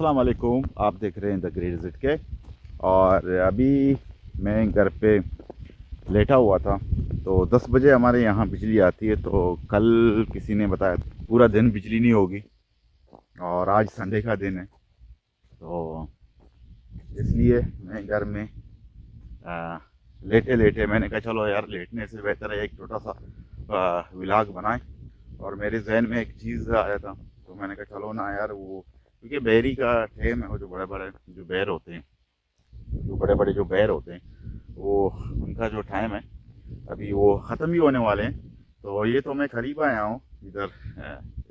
अस्सलाम वालेकुम। आप देख रहे हैं द ग्रेट विज़िट के। और अभी मैं घर पे लेटा हुआ था तो 10 बजे हमारे यहाँ बिजली आती है। तो कल किसी ने बताया पूरा दिन बिजली नहीं होगी और आज संडे का दिन है, तो इसलिए मैं घर में आ, लेटे लेटे मैंने कहा चलो यार, लेटने से बेहतर है एक छोटा सा व्लॉग बनाएं। और मेरे जहन में एक चीज़ आया था, तो मैंने कहा चलो ना यार, वो क्योंकि बेरी का टाइम है, वो जो बड़े बड़े जो बैर होते हैं, जो बड़े बड़े जो बैर होते हैं, वो उनका जो टाइम है अभी वो ख़त्म ही होने वाले हैं। तो ये तो मैं करीब आया हूँ इधर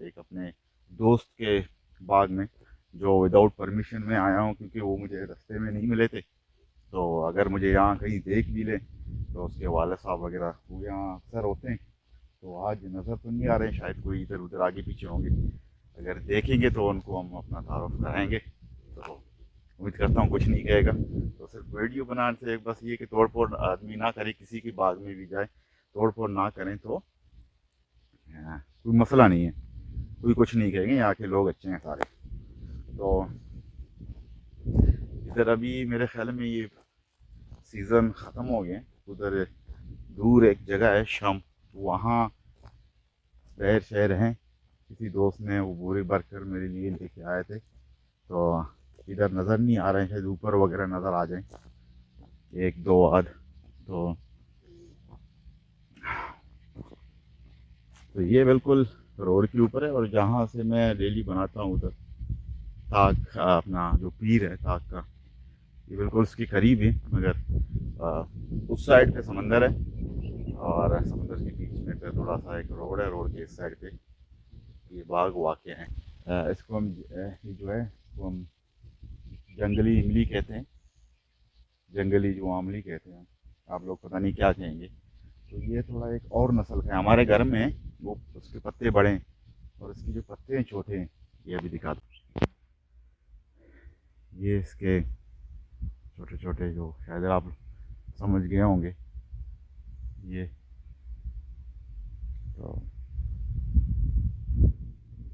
एक अपने दोस्त के बाग में, जो विदाउट परमिशन में आया हूँ क्योंकि वो मुझे रास्ते में नहीं मिले थे। तो अगर मुझे यहाँ कहीं देख भी ले तो उसके वाले साहब वगैरह वो यहाँ अक्सर होते हैं, तो आज नज़र तो नहीं आ रहे हैं, शायद कोई इधर उधर आगे पीछे होंगे। अगर देखेंगे तो उनको हम अपना तारुफ कराएंगे। तो उम्मीद करता हूँ कुछ नहीं कहेगा। तो सिर्फ वीडियो बनाने से बस ये कि तोड़ फोड़ आदमी ना करे, किसी की बाग में भी जाए तोड़ फोड़ ना करें तो कोई मसला नहीं है, कोई कुछ नहीं कहेंगे, यहाँ के लोग अच्छे हैं सारे। तो इधर अभी मेरे ख्याल में ये सीज़न ख़त्म हो गए। उधर दूर एक जगह है शम, वहाँ शहर शहर हैं, किसी दोस्त ने वो बोरी भर कर मेरे लिए लेके आए थे। तो इधर नज़र नहीं आ रहे हैं, शायद ऊपर वगैरह नज़र आ जाए एक दो आध। तो ये बिल्कुल रोड के ऊपर है, और जहाँ से मैं डेली बनाता हूँ उधर ताक अपना जो पीर है ताक का, ये बिल्कुल उसके करीब है। मगर उस साइड पे समंदर है और समंदर के बीच में फिर थोड़ा सा एक रोड है, रोड के इस साइड पे ये बाग वाक़ हैं। इसको हम ये जो है इसको हम जंगली इमली कहते हैं, जंगली जो आमली कहते हैं, आप लोग पता नहीं क्या कहेंगे। तो ये थोड़ा एक और नस्ल का है हमारे घर में, वो उसके पत्ते बड़े हैं और इसके जो पत्ते हैं छोटे हैं। ये अभी दिखा दो, ये इसके छोटे छोटे जो शायद आप समझ गए होंगे ये। तो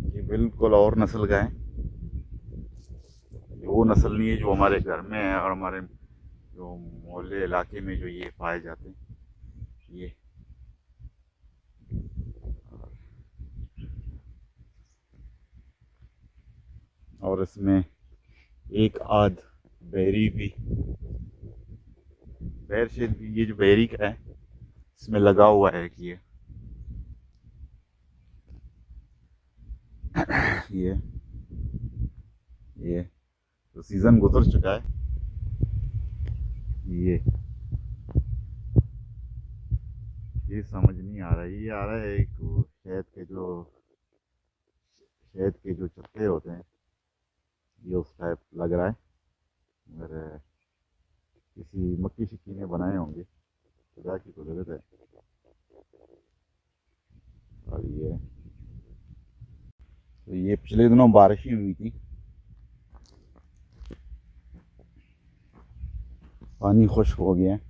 ये बिल्कुल और नस्ल का है, ये वो नस्ल नहीं है जो हमारे घर में है और हमारे जो मोहल्ले इलाके में जो ये पाए जाते हैं ये। और इसमें एक आध बेरी भी, बैर शेर भी, ये जो बेरी का है इसमें लगा हुआ है कि ये ये तो सीज़न गुजर चुका है। ये ये समझ नहीं आ रहा है, ये आ रहा है एक वो शहद के जो चक्के होते हैं, ये उस टाइप लग रहा है। मगर किसी मक्खी शिक्की ने बनाए होंगे, खुदा की कुदरत है। और ये पिछले दिनों बारिश ही हुई थी, पानी खुश्क हो गया है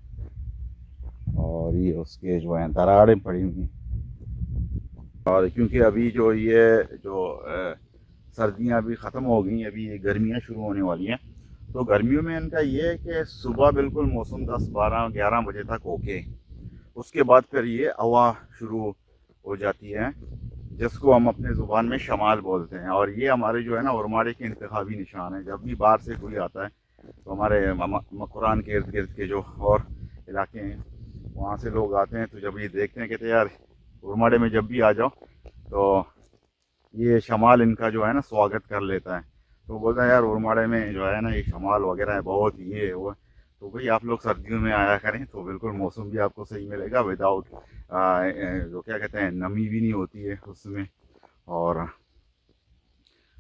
और ये उसके जो है दरारें पड़ी हुई हैं। और क्योंकि अभी जो ये जो सर्दियाँ अभी ख़त्म हो गई, अभी ये गर्मियाँ शुरू होने वाली हैं। तो गर्मियों में इनका ये है कि सुबह बिल्कुल मौसम 10 12 11 बजे तक ओके, उसके बाद फिर ये हवा शुरू हो जाती है, जिसको हम अपने ज़ुबान में शमाल बोलते हैं। और ये हमारे जो है ना उरमाड़े के इंतखाबी निशान है। जब भी बाहर से कोई आता है तो हमारे मकुरान के इर्द गिर्द के जो और इलाके हैं वहाँ से लोग आते हैं, तो जब ये देखते हैं कहते हैं यार उरमाड़े में जब भी आ जाओ तो ये शमाल इनका जो है ना स्वागत कर लेता है। तो बोलता है यार उरमाड़े में जो है ना ये शमाल वगैरह है बहुत, ये वो। तो भाई आप लोग सर्दियों में आया करें तो बिल्कुल मौसम भी आपको सही मिलेगा, विदाउट जो क्या कहते हैं नमी भी नहीं होती है उसमें, और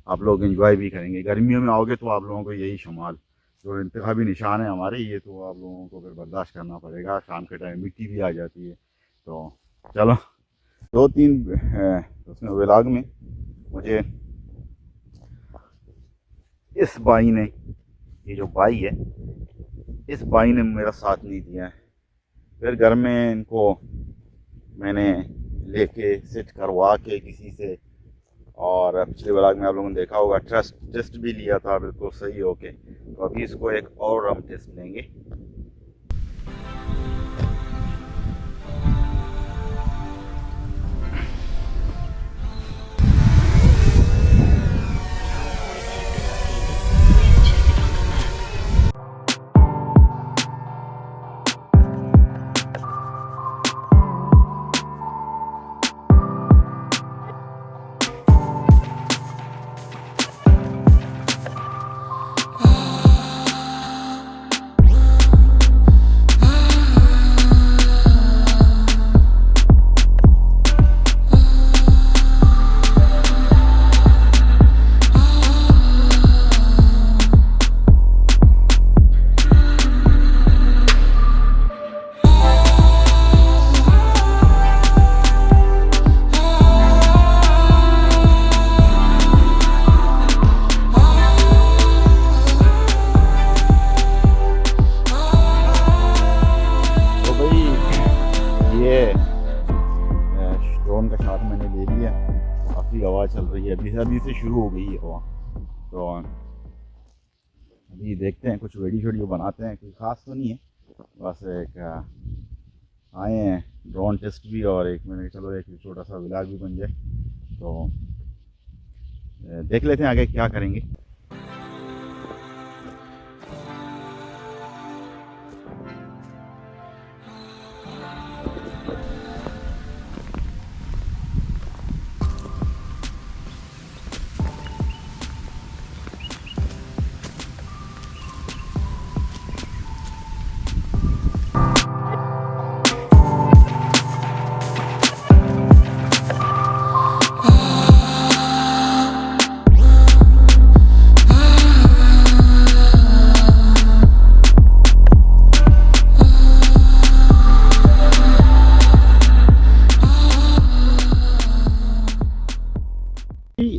आप लोग एंजॉय भी करेंगे। गर्मियों में आओगे तो आप लोगों को यही शमाल जो इंतखाबी निशान है हमारे, ये तो आप लोगों को फिर बर्दाश्त करना पड़ेगा। शाम के टाइम मिट्टी भी आ जाती है। तो चलो, दो तीन उसमें व्लॉग में मुझे इस भाई ने, ये जो भाई है, इस भाई ने मेरा साथ नहीं दिया है। फिर घर में इनको मैंने लेके सेट करवा के किसी से और पिछले व्लॉग में आप लोगों ने देखा होगा टेस्ट भी लिया था बिल्कुल सही होके। तो अभी इसको एक और हम टेस्ट लेंगे। ड्रोन का शॉट मैंने ले लिया। काफ़ी हवा चल रही है, अभी से शुरू हो गई है हवा। तो अभी देखते हैं, कुछ वीडियो बनाते हैं। कोई ख़ास तो नहीं है, बस एक आए हैं ड्रोन टेस्ट भी, और एक मैंने चलो एक छोटा सा व्लॉग भी बन जाए। तो देख लेते हैं आगे क्या करेंगे।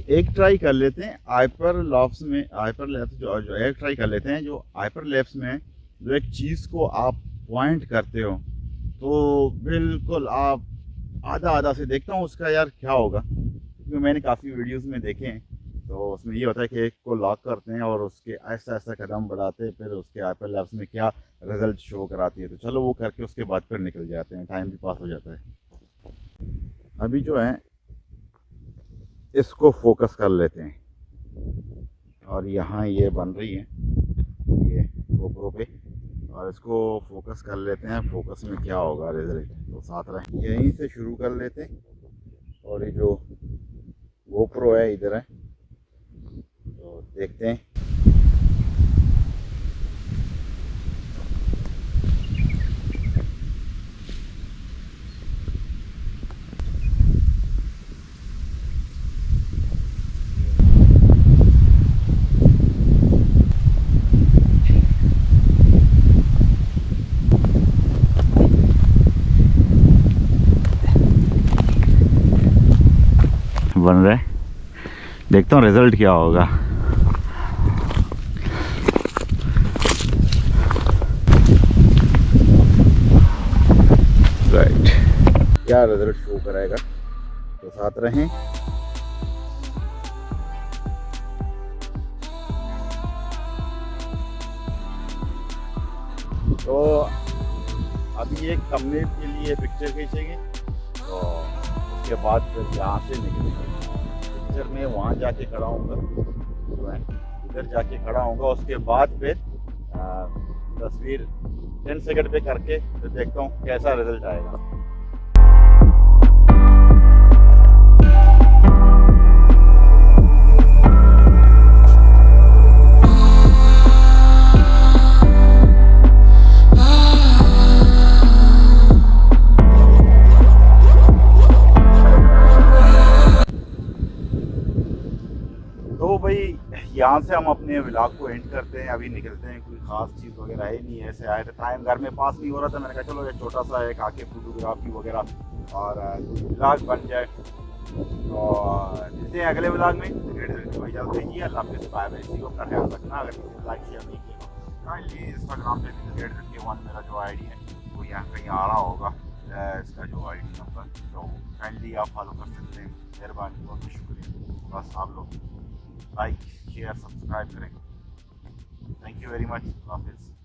एक ट्राई कर लेते हैं हाइपर लैप्स में, हाइपर लैप्स जो एक ट्राई कर लेते हैं। जो हाइपर लैप्स में जो एक चीज़ को आप पॉइंट करते हो तो बिल्कुल आप आधा आधा से देखता हूँ उसका यार क्या होगा, क्योंकि मैंने काफ़ी वीडियोस में देखे हैं। तो उसमें ये होता है कि एक को लॉक करते हैं और उसके ऐसा ऐसा कदम बढ़ाते हैं, फिर उसके हाइपर लैप्स में क्या रिजल्ट शो कराती है। तो चलो वो करके उसके बाद फिर निकल जाते हैं, टाइम भी पास हो जाता है। अभी जो है इसको फोकस कर लेते हैं, और यहाँ ये बन रही है ये गोप्रो पे, और इसको फोकस कर लेते हैं। फोकस में क्या होगा रिजल्ट, तो साथ रहे। यहीं से शुरू कर लेते हैं, और ये जो गोप्रो है इधर है, तो देखते हैं। बन रहा है, देखता हूँ रिजल्ट क्या होगा। राइट, क्या रिजल्ट शो कराएगा, तो साथ रहें। तो अभी एक थंबनेल के लिए पिक्चर खींचेंगे, तो उसके बाद फिर यहाँ से निकलेंगे। पिक्चर में वहाँ जाके खड़ा होऊंगा, जो है इधर जाके खड़ा होऊंगा। उसके बाद फिर तस्वीर 10 सेकंड पे करके फिर देखता हूँ कैसा रिजल्ट आएगा। तो भाई यहाँ से हम अपने व्लॉग को एंड करते हैं, अभी निकलते हैं। कोई ख़ास चीज़ वगैरह है नहीं, ऐसे आए थे, टाइम घर में पास नहीं हो रहा था। मैंने कहा चलो एक छोटा सा एक आके फोटोग्राफी वगैरह और व्लॉग बन जाए। और मिलते हैं अगले व्लॉग में। इजाज़त दीजिए, अल्लाह हाफ़िज़, बाय बाय। इसी को अपना ख्याल रखना। अगर किसी ने लाइक शेयर नहीं किया काइंडली इंस्टाग्राम पे @1 मेरा जो ID है वो यहाँ कहीं आ रहा होगा, इसका जो ID नंबर, तो काइंडली आप फॉलो कर सकते हैं। मेहरबानी, बहुत शुक्रिया। बस आप लोग लाइक शेयर सब्सक्राइब करें। Thank you very much. हाफिज़।